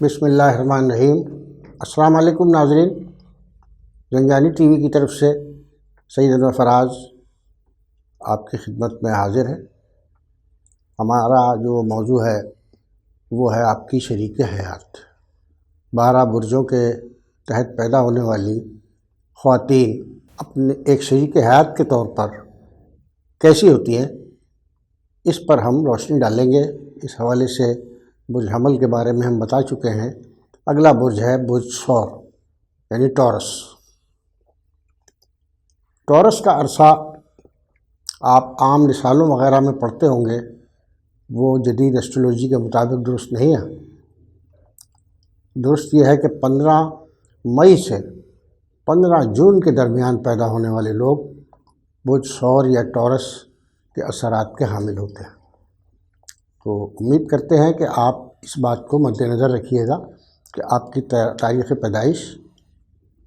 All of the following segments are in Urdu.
بسم اللہ الرحمن الرحیم۔ السلام علیکم ناظرین، زنجانی ٹی وی کی طرف سے سید انور فراز آپ کی خدمت میں حاضر ہے۔ ہمارا جو موضوع ہے وہ ہے آپ کی شریک حیات۔ 12 برجوں کے تحت پیدا ہونے والی خواتین اپنے ایک شریک حیات کے طور پر کیسی ہوتی ہیں، اس پر ہم روشنی ڈالیں گے۔ اس حوالے سے برج حمل کے بارے میں ہم بتا چکے ہیں۔ اگلا برج ہے برج ثور یعنی ٹورس۔ ٹورس کا عرصہ آپ عام رسالوں وغیرہ میں پڑھتے ہوں گے، وہ جدید ایسٹرولوجی کے مطابق درست نہیں ہے۔ درست یہ ہے کہ 15 مئی سے 15 جون کے درمیان پیدا ہونے والے لوگ برج ثور یا ٹورس کے اثرات کے حامل ہوتے ہیں۔ تو امید کرتے ہیں کہ آپ اس بات کو مد نظر رکھیے گا کہ آپ کی تاریخ پیدائش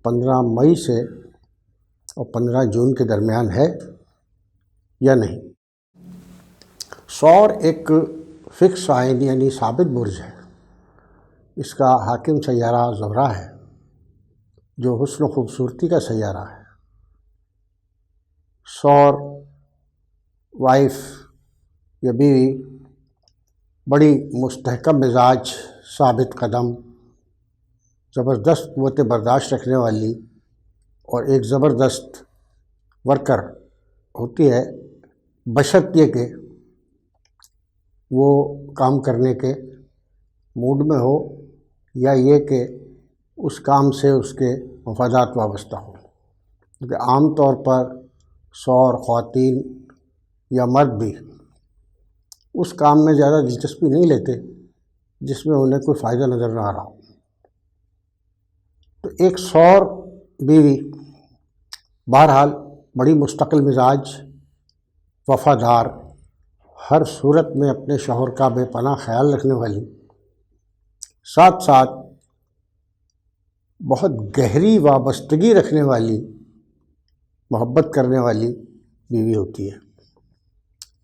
15 مئی سے اور 15 جون کے درمیان ہے یا نہیں۔ ثور ایک فکس سائن یعنی ثابت برج ہے۔ اس کا حاکم سیارہ زہرہ ہے، جو حسن و خوبصورتی کا سیارہ ہے۔ ثور وائف یا بیوی بڑی مستحکم مزاج، ثابت قدم، زبردست قوت برداشت رکھنے والی اور ایک زبردست ورکر ہوتی ہے، بشرط یہ کہ وہ کام کرنے کے موڈ میں ہو یا یہ کہ اس کام سے اس کے مفادات وابستہ ہوں۔ کیونکہ عام طور پر ثور خواتین یا مرد بھی اس کام میں زیادہ دلچسپی نہیں لیتے جس میں انہیں کوئی فائدہ نظر نہ آ رہا ہو۔ تو ایک ثور بیوی بہرحال بڑی مستقل مزاج، وفادار، ہر صورت میں اپنے شوہر کا بے پناہ خیال رکھنے والی، ساتھ ساتھ بہت گہری وابستگی رکھنے والی، محبت کرنے والی بیوی ہوتی ہے۔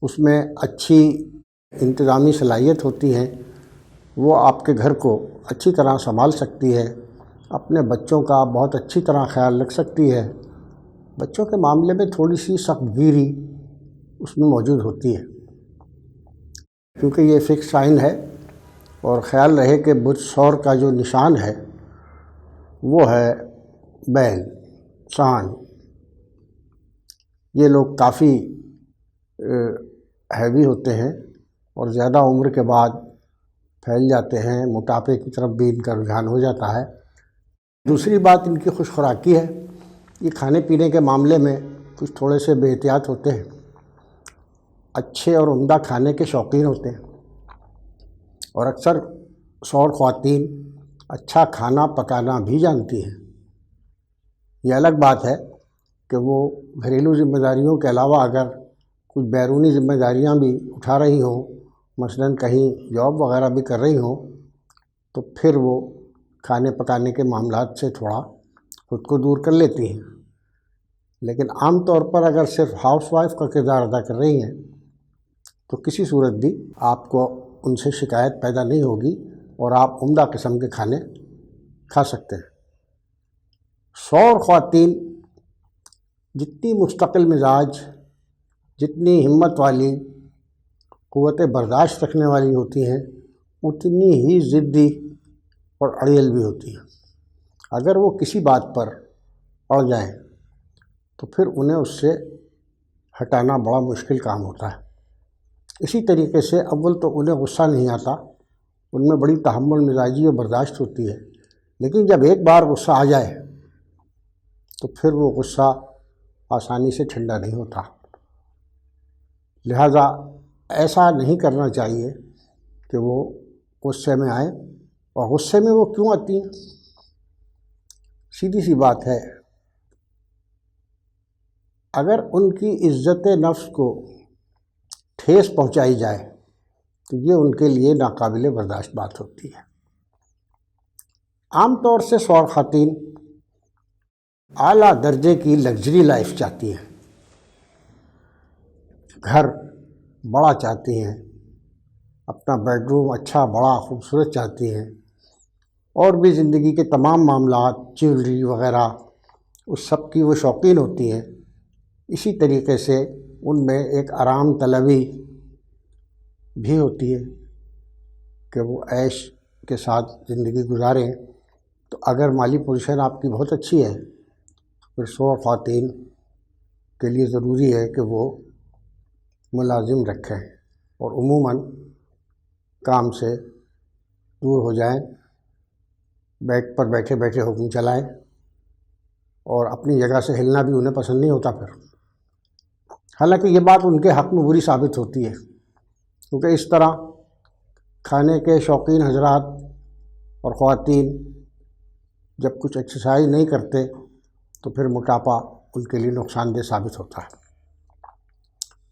اس میں اچھی انتظامی صلاحیت ہوتی ہے، وہ آپ کے گھر کو اچھی طرح سنبھال سکتی ہے، اپنے بچوں کا بہت اچھی طرح خیال رکھ سکتی ہے۔ بچوں کے معاملے میں تھوڑی سی سخت گیری اس میں موجود ہوتی ہے، کیونکہ یہ فکس سائن ہے۔ اور خیال رہے کہ برج ثور کا جو نشان ہے وہ ہے بین، سان۔ یہ لوگ کافی ہیوی ہوتے ہیں اور زیادہ عمر کے بعد پھیل جاتے ہیں، موٹاپے کی طرف بھی ان کا رجحان ہو جاتا ہے۔ دوسری بات ان کی خوش خوراکی ہے۔ یہ کھانے پینے کے معاملے میں کچھ تھوڑے سے بے احتیاط ہوتے ہیں، اچھے اور عمدہ کھانے کے شوقین ہوتے ہیں، اور اکثر ثور خواتین اچھا کھانا پکانا بھی جانتی ہیں۔ یہ الگ بات ہے کہ وہ گھریلو ذمہ داریوں کے علاوہ اگر کچھ بیرونی ذمہ داریاں بھی اٹھا رہی ہوں، مثلاً کہیں جاب وغیرہ بھی کر رہی ہوں، تو پھر وہ کھانے پکانے کے معاملات سے تھوڑا خود کو دور کر لیتی ہیں۔ لیکن عام طور پر اگر صرف ہاؤس وائف کا کردار ادا کر رہی ہیں تو کسی صورت بھی آپ کو ان سے شکایت پیدا نہیں ہوگی اور آپ عمدہ قسم کے کھانے کھا سکتے ہیں۔ ثور خواتین جتنی مستقل مزاج، جتنی ہمت والی، قوت برداشت رکھنے والی ہوتی ہیں، اتنی ہی ضدی اور اڑیل بھی ہوتی ہیں۔ اگر وہ کسی بات پر اڑ جائیں تو پھر انہیں اس سے ہٹانا بڑا مشکل کام ہوتا ہے۔ اسی طریقے سے اول تو انہیں غصہ نہیں آتا، ان میں بڑی تحمل مزاجی اور برداشت ہوتی ہے، لیکن جب ایک بار غصہ آ جائے تو پھر وہ غصہ آسانی سے ٹھنڈا نہیں ہوتا۔ لہٰذا ایسا نہیں کرنا چاہیے کہ وہ غصے میں آئیں۔ اور غصے میں وہ کیوں آتی ہیں؟ سیدھی سی بات ہے، اگر ان کی عزت نفس کو ٹھیس پہنچائی جائے تو یہ ان کے لیے ناقابل برداشت بات ہوتی ہے۔ عام طور سے ثور خواتین اعلیٰ درجے کی لگژری لائف چاہتی ہیں، گھر بڑا چاہتی ہیں، اپنا بیڈ روم اچھا بڑا خوبصورت چاہتی ہیں، اور بھی زندگی کے تمام معاملات، جیولری وغیرہ، اس سب کی وہ شوقین ہوتی ہیں۔ اسی طریقے سے ان میں ایک آرام طلبی بھی ہوتی ہے کہ وہ عیش کے ساتھ زندگی گزاریں۔ تو اگر مالی پوزیشن آپ کی بہت اچھی ہے، پھر شوہر خواتین کے لیے ضروری ہے کہ وہ ملازم رکھیں اور عموماً کام سے دور ہو جائیں، بیڈ پر بیٹھے بیٹھے حکم چلائیں، اور اپنی جگہ سے ہلنا بھی انہیں پسند نہیں ہوتا پھر۔ حالانکہ یہ بات ان کے حق میں بری ثابت ہوتی ہے، کیونکہ اس طرح کھانے کے شوقین حضرات اور خواتین جب کچھ ایکسرسائز نہیں کرتے تو پھر موٹاپا ان کے لیے نقصان دہ ثابت ہوتا ہے۔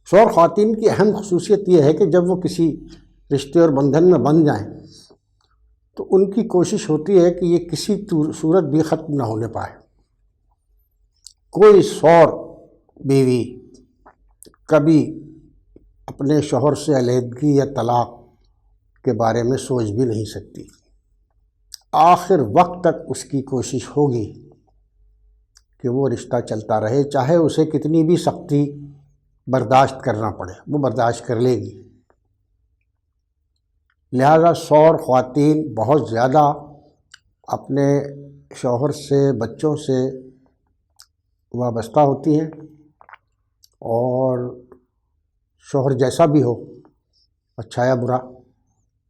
شوہر خواتین کی اہم خصوصیت یہ ہے کہ جب وہ کسی رشتے اور بندھن میں بندھ جائیں تو ان کی کوشش ہوتی ہے کہ یہ کسی صورت بھی ختم نہ ہونے پائے۔ کوئی شوہر بیوی کبھی اپنے شوہر سے علیحدگی یا طلاق کے بارے میں سوچ بھی نہیں سکتی۔ آخر وقت تک اس کی کوشش ہوگی کہ وہ رشتہ چلتا رہے، چاہے اسے کتنی بھی سختی برداشت کرنا پڑے، وہ برداشت کر لے گی۔ لہذا شوہر خواتین بہت زیادہ اپنے شوہر سے، بچوں سے وابستہ ہوتی ہیں، اور شوہر جیسا بھی ہو، اچھا یا برا،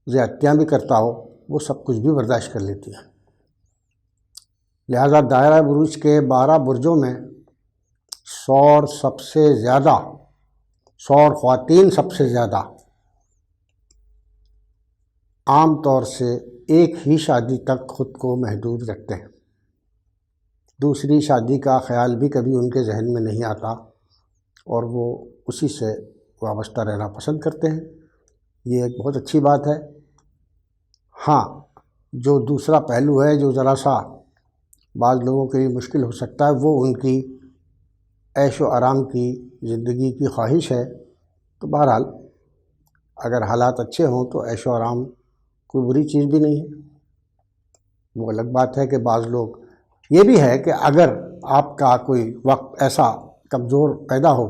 زیادتیاں بھی کرتا ہو، وہ سب کچھ بھی برداشت کر لیتی ہیں۔ لہذا دائرہ بروج کے 12 برجوں میں شوہر خواتین سب سے زیادہ عام طور سے ایک ہی شادی تک خود کو محدود رکھتے ہیں۔ دوسری شادی کا خیال بھی کبھی ان کے ذہن میں نہیں آتا، اور وہ اسی سے وابستہ رہنا پسند کرتے ہیں۔ یہ ایک بہت اچھی بات ہے۔ ہاں، جو دوسرا پہلو ہے جو ذرا سا بعض لوگوں کے لیے مشکل ہو سکتا ہے، وہ ان کی عیش و آرام کی زندگی کی خواہش ہے۔ تو بہرحال اگر حالات اچھے ہوں تو عیش و آرام کوئی بری چیز بھی نہیں ہے۔ وہ الگ بات ہے کہ بعض لوگ یہ بھی ہے کہ اگر آپ کا کوئی وقت ایسا کمزور پیدا ہو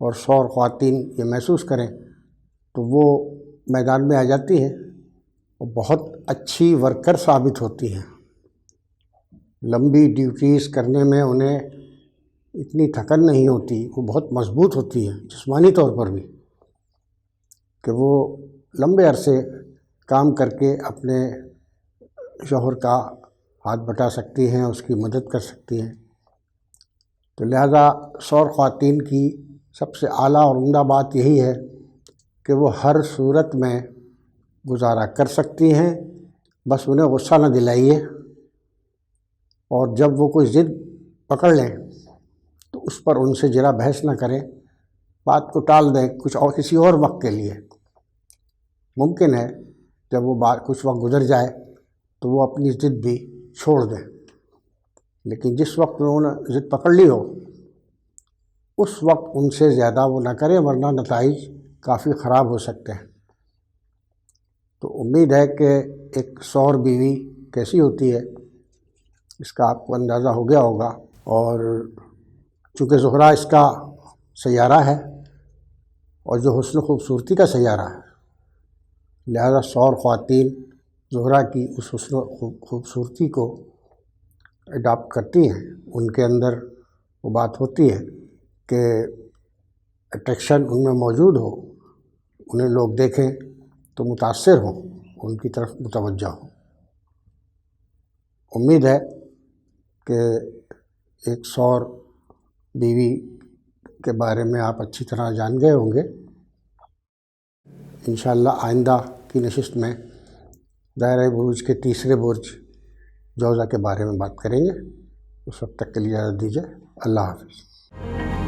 اور شوہر خواتین یہ محسوس کریں تو وہ میدان میں آ جاتی ہیں اور بہت اچھی ورکر ثابت ہوتی ہیں۔ لمبی ڈیوٹیز کرنے میں انہیں اتنی تھکن نہیں ہوتی، وہ بہت مضبوط ہوتی ہیں جسمانی طور پر بھی، کہ وہ لمبے عرصے کام کر کے اپنے شوہر کا ہاتھ بٹا سکتی ہیں، اس کی مدد کر سکتی ہیں۔ تو لہذا شوہر خواتین کی سب سے اعلیٰ اور عمدہ بات یہی ہے کہ وہ ہر صورت میں گزارا کر سکتی ہیں، بس انہیں غصہ نہ دلائیے، اور جب وہ کوئی ضد پکڑ لیں تو اس پر ان سے ذرا بحث نہ کریں، بات کو ٹال دیں کسی اور وقت کے لیے۔ ممکن ہے جب وہ کچھ وقت گزر جائے تو وہ اپنی ضد بھی چھوڑ دیں، لیکن جس وقت انہوں نے ضد پکڑ لی ہو اس وقت ان سے زیادہ وہ نہ کریں، ورنہ نتائج کافی خراب ہو سکتے ہیں۔ تو امید ہے کہ ایک شوہر بیوی کیسی ہوتی ہے اس کا آپ کو اندازہ ہو گیا ہوگا، اور چونکہ زہرہ اس کا سیارہ ہے اور جو حسن و خوبصورتی کا سیارہ ہے، لہذا شوہر خواتین زہرہ کی اس حسن و خوبصورتی کو اڈاپٹ کرتی ہیں۔ ان کے اندر وہ بات ہوتی ہے کہ اٹریکشن ان میں موجود ہو، انہیں لوگ دیکھیں تو متاثر ہوں، ان کی طرف متوجہ ہوں۔ امید ہے کہ ایک شوہر بیوی کے بارے میں آپ اچھی طرح جان گئے ہوں گے۔ انشاءاللہ آئندہ کی نشست میں دائرہ بروج کے تیسرے برج جوزہ کے بارے میں بات کریں گے۔ اس وقت تک کے لیے اجازت دیجیے۔ اللہ حافظ۔